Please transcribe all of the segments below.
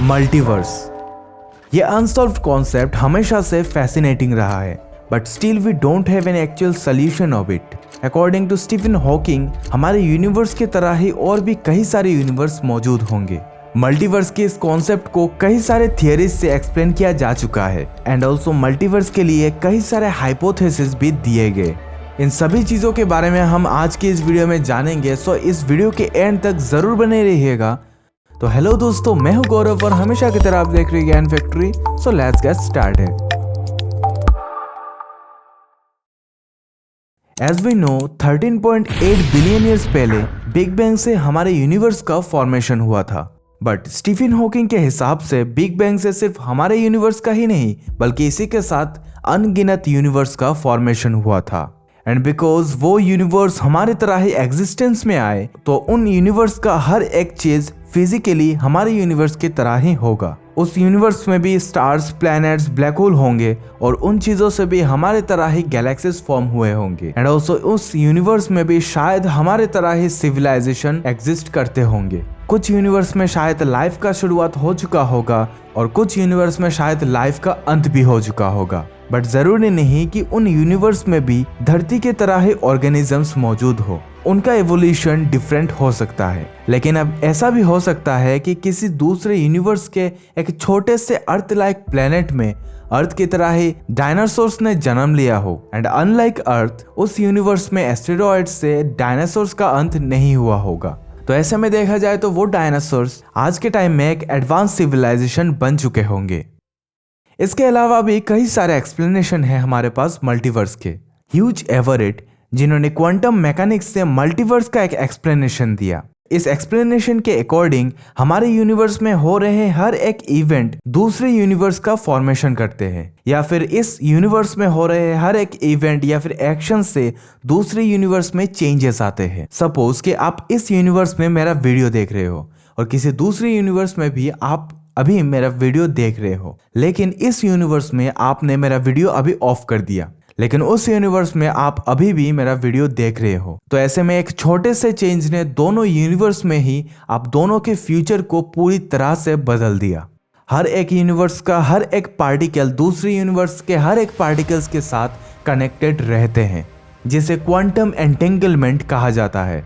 Multiverse. ये unsolved concept हमेशा से फैसिनेटिंग रहा है, but still we don't have an actual solution of it. According to Stephen Hawking, हमारे यूनिवर्स की तरह ही और भी कई सारे यूनिवर्स मौजूद होंगे। मल्टीवर्स के इस कॉन्सेप्ट को कई सारे थियरीज से एक्सप्लेन किया जा चुका है एंड ऑल्सो मल्टीवर्स के लिए कई सारे हाइपोथेसिस भी दिए गए। इन सभी चीज़ों के बारे में हम आज की इस वीडियो में जानेंगे, सो इस वीडियो के एंड तक जरूर बने रहिएगा। तो हेलो दोस्तों, मैं हूं गौरव और हमेशा की तरह आप देख रहे हैं Gyan factory. So let's get started. As we know, 13.8 billion years पहले बिग बैंग से हमारे यूनिवर्स का फॉर्मेशन हुआ था। बट स्टीफन हॉकिंग के हिसाब से बिग बैंग से सिर्फ हमारे यूनिवर्स का ही नहीं बल्कि इसी के साथ अनगिनत यूनिवर्स का फॉर्मेशन हुआ था। एंड बिकॉज वो यूनिवर्स हमारे तरह ही एग्जिस्टेंस में आए, तो उन यूनिवर्स का हर एक चीज फिजिकली हमारे यूनिवर्स की तरह ही होगा। उस यूनिवर्स में भी स्टार्स, प्लैनेट्स, ब्लैक होल होंगे और उन चीजों से भी हमारे तरह ही गैलेक्सीज फॉर्म हुए होंगे। एंड ऑल्सो उस यूनिवर्स में भी शायद हमारे तरह ही सिविलाइजेशन एग्जिस्ट करते होंगे। कुछ यूनिवर्स में शायद लाइफ का शुरुआत हो चुका होगा और कुछ यूनिवर्स में शायद लाइफ का अंत भी हो चुका होगा। बट जरूरी नहीं कि उन यूनिवर्स में भी धरती के तरह ही ऑर्गेनिजम्स मौजूद हो। उनका एवोल्यूशन डिफरेंट हो सकता है, लेकिन अब ऐसा भी हो सकता है कि किसी दूसरे यूनिवर्स के एक छोटे से अर्थ लाइक प्लेनेट में अर्थ की तरह ही डायनासोर्स ने जन्म लिया हो। एंड अनलाइक अर्थ, उस यूनिवर्स में एस्टेरॉयड से डायनासोर्स का अंत नहीं हुआ होगा। तो ऐसे में देखा जाए तो वो डायनासोर्स आज के टाइम में एक एडवांस सिविलाइजेशन बन चुके होंगे। इसके अलावा भी कई सारे एक्सप्लेनेशन है हमारे पास मल्टीवर्स के। ह्यूज एवरेट, जिन्होंने क्वांटम मैकेनिक्स से मल्टीवर्स का एक एक्सप्लेनेशन दिया। इस एक्सप्लेनेशन के अकॉर्डिंग हमारे यूनिवर्स में हो रहे हर एक इवेंट दूसरे यूनिवर्स का फॉर्मेशन करते हैं, या फिर इस यूनिवर्स में हो रहे हर एक इवेंट या फिर एक्शन से दूसरे यूनिवर्स में चेंजेस आते हैं। सपोज कि आप इस यूनिवर्स में मेरा वीडियो देख रहे हो और किसी दूसरे यूनिवर्स में भी आप अभी मेरा वीडियो देख रहे हो, लेकिन इस यूनिवर्स में आपने मेरा वीडियो अभी ऑफ कर दिया, लेकिन उस यूनिवर्स में आप अभी भी मेरा वीडियो देख रहे हो। तो ऐसे में एक छोटे से चेंज ने दोनों यूनिवर्स में ही आप दोनों के फ्यूचर को पूरी तरह से बदल दिया। हर एक यूनिवर्स का हर एक पार्टिकल दूसरे यूनिवर्स के हर एक पार्टिकल्स के साथ कनेक्टेड रहते हैं, जिसे क्वांटम एंटेंगलमेंट कहा जाता है।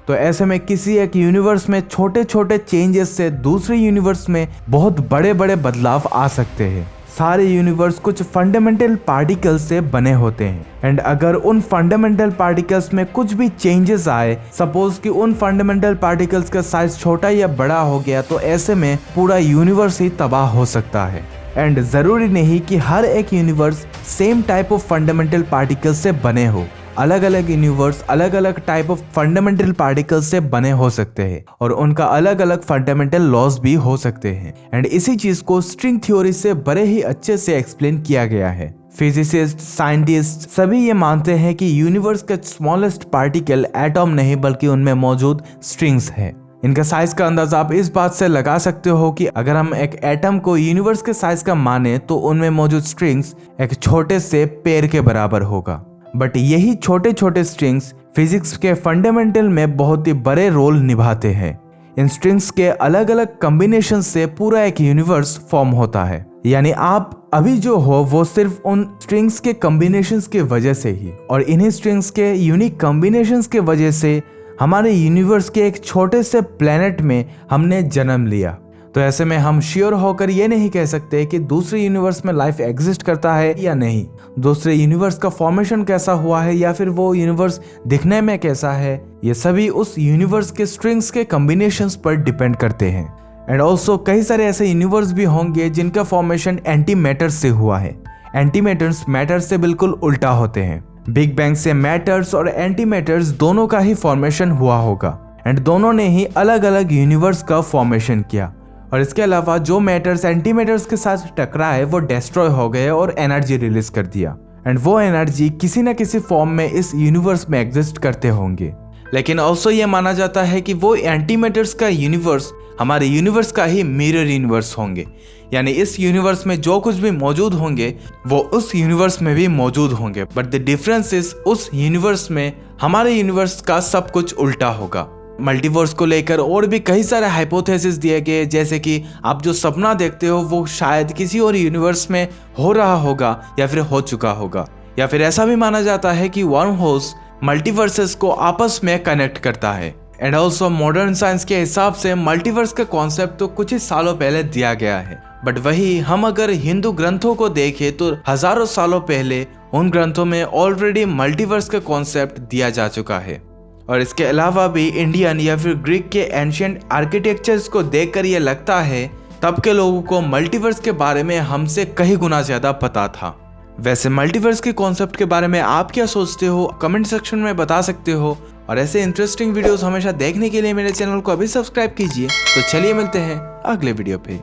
तो ऐसे में किसी एक यूनिवर्स में छोटे छोटे चेंजेस से दूसरे यूनिवर्स में बहुत बड़े बड़े बदलाव आ सकते हैं। सारे यूनिवर्स कुछ फंडामेंटल पार्टिकल्स से बने होते हैं, एंड अगर उन फंडामेंटल पार्टिकल्स में कुछ भी चेंजेस आए, सपोज कि उन फंडामेंटल पार्टिकल्स का साइज छोटा या बड़ा हो गया, तो ऐसे में पूरा यूनिवर्स ही तबाह हो सकता है। एंड जरूरी नहीं कि हर एक universe same type of fundamental particles से बने हो। अलग अलग यूनिवर्स अलग अलग टाइप ऑफ फंडामेंटल पार्टिकल्स से बने हो सकते हैं और उनका अलग अलग फंडामेंटल लॉज भी हो सकते हैं। एंड इसी चीज को स्ट्रिंग थ्योरी से बड़े ही अच्छे से एक्सप्लेन किया गया है। फिजिसिस्ट, साइंटिस्ट सभी ये मानते हैं कि यूनिवर्स का स्मॉलेस्ट पार्टिकल एटॉम नहीं बल्कि उनमें मौजूद स्ट्रिंग्स है। इनका साइज का अंदाजा आप इस बात से लगा सकते हो कि अगर हम एक एटम को यूनिवर्स के साइज का माने तो उनमें मौजूद स्ट्रिंग्स एक छोटे से पेड़ के बराबर होगा। बट यही छोटे छोटे स्ट्रिंग्स फिजिक्स के फंडामेंटल में बहुत ही बड़े रोल निभाते हैं। इन स्ट्रिंग्स के अलग अलग कॉम्बिनेशन से पूरा एक यूनिवर्स फॉर्म होता है। यानी आप अभी जो हो वो सिर्फ उन स्ट्रिंग्स के कॉम्बिनेशंस के वजह से ही, और इन्हीं स्ट्रिंग्स के यूनिक कॉम्बिनेशंस के वजह से हमारे यूनिवर्स के एक छोटे से प्लेनेट में हमने जन्म लिया। तो ऐसे में हम श्योर होकर ये नहीं कह सकते कि दूसरे यूनिवर्स में लाइफ एग्जिस्ट करता है या नहीं, दूसरे यूनिवर्स का फॉर्मेशन कैसा हुआ है या फिर वो यूनिवर्स दिखने में कैसा है, ये सभी उस यूनिवर्स के स्ट्रिंग्स के कॉम्बिनेशंस पर डिपेंड करते हैं। एंड ऑल्सो कई सारे ऐसे यूनिवर्स भी होंगे जिनका फॉर्मेशन एंटी मैटर्स से हुआ है। एंटी मैटर्स मैटर से बिल्कुल उल्टा होते हैं। बिग बैंग से मैटर्स और एंटी मैटर्स दोनों का ही फॉर्मेशन हुआ होगा, एंड दोनों ने ही अलग अलग यूनिवर्स का फॉर्मेशन किया। और इसके अलावा जो मैटर्स एंटी मैटर्स के साथ टकराए वो डिस्ट्रॉय हो गए और एनर्जी रिलीज कर दिया, एंड वो एनर्जी किसी न किसी फॉर्म में इस यूनिवर्स में एग्जिस्ट करते होंगे। लेकिन ऑल्सो ये माना जाता है कि वो एंटी मैटर्स का यूनिवर्स हमारे यूनिवर्स का ही मिरर यूनिवर्स होंगे। यानी इस यूनिवर्स में जो कुछ भी मौजूद होंगे वो उस यूनिवर्स में भी मौजूद होंगे, बट द डिफरेंस इज उस यूनिवर्स में हमारे यूनिवर्स का सब कुछ उल्टा होगा। मल्टीवर्स को लेकर और भी कई सारे हाइपोथेसिस दिए गए, जैसे कि आप जो सपना देखते हो वो शायद किसी और यूनिवर्स में हो रहा होगा या फिर हो चुका होगा। या फिर ऐसा भी माना जाता है कि वर्म होल्स मल्टीवर्सेस को आपस में कनेक्ट करता है। एंड ऑल्सो मॉडर्न साइंस के हिसाब से मल्टीवर्स का कॉन्सेप्ट तो कुछ ही सालों पहले दिया गया है, बट वही हम अगर हिंदू ग्रंथों को देखें तो हजारों सालों पहले उन ग्रंथों में ऑलरेडी मल्टीवर्स का कॉन्सेप्ट दिया जा चुका है। और इसके अलावा भी इंडियन या फिर ग्रीक के एंशिएंट आर्किटेक्चर्स को देखकर ये लगता है तब के लोगों को मल्टीवर्स के बारे में हमसे कहीं गुना ज्यादा पता था। वैसे मल्टीवर्स के कॉन्सेप्ट के बारे में आप क्या सोचते हो, कमेंट सेक्शन में बता सकते हो। और ऐसे इंटरेस्टिंग वीडियोस हमेशा देखने के लिए मेरे चैनल को अभी सब्सक्राइब कीजिए। तो चलिए मिलते हैं अगले वीडियो पे।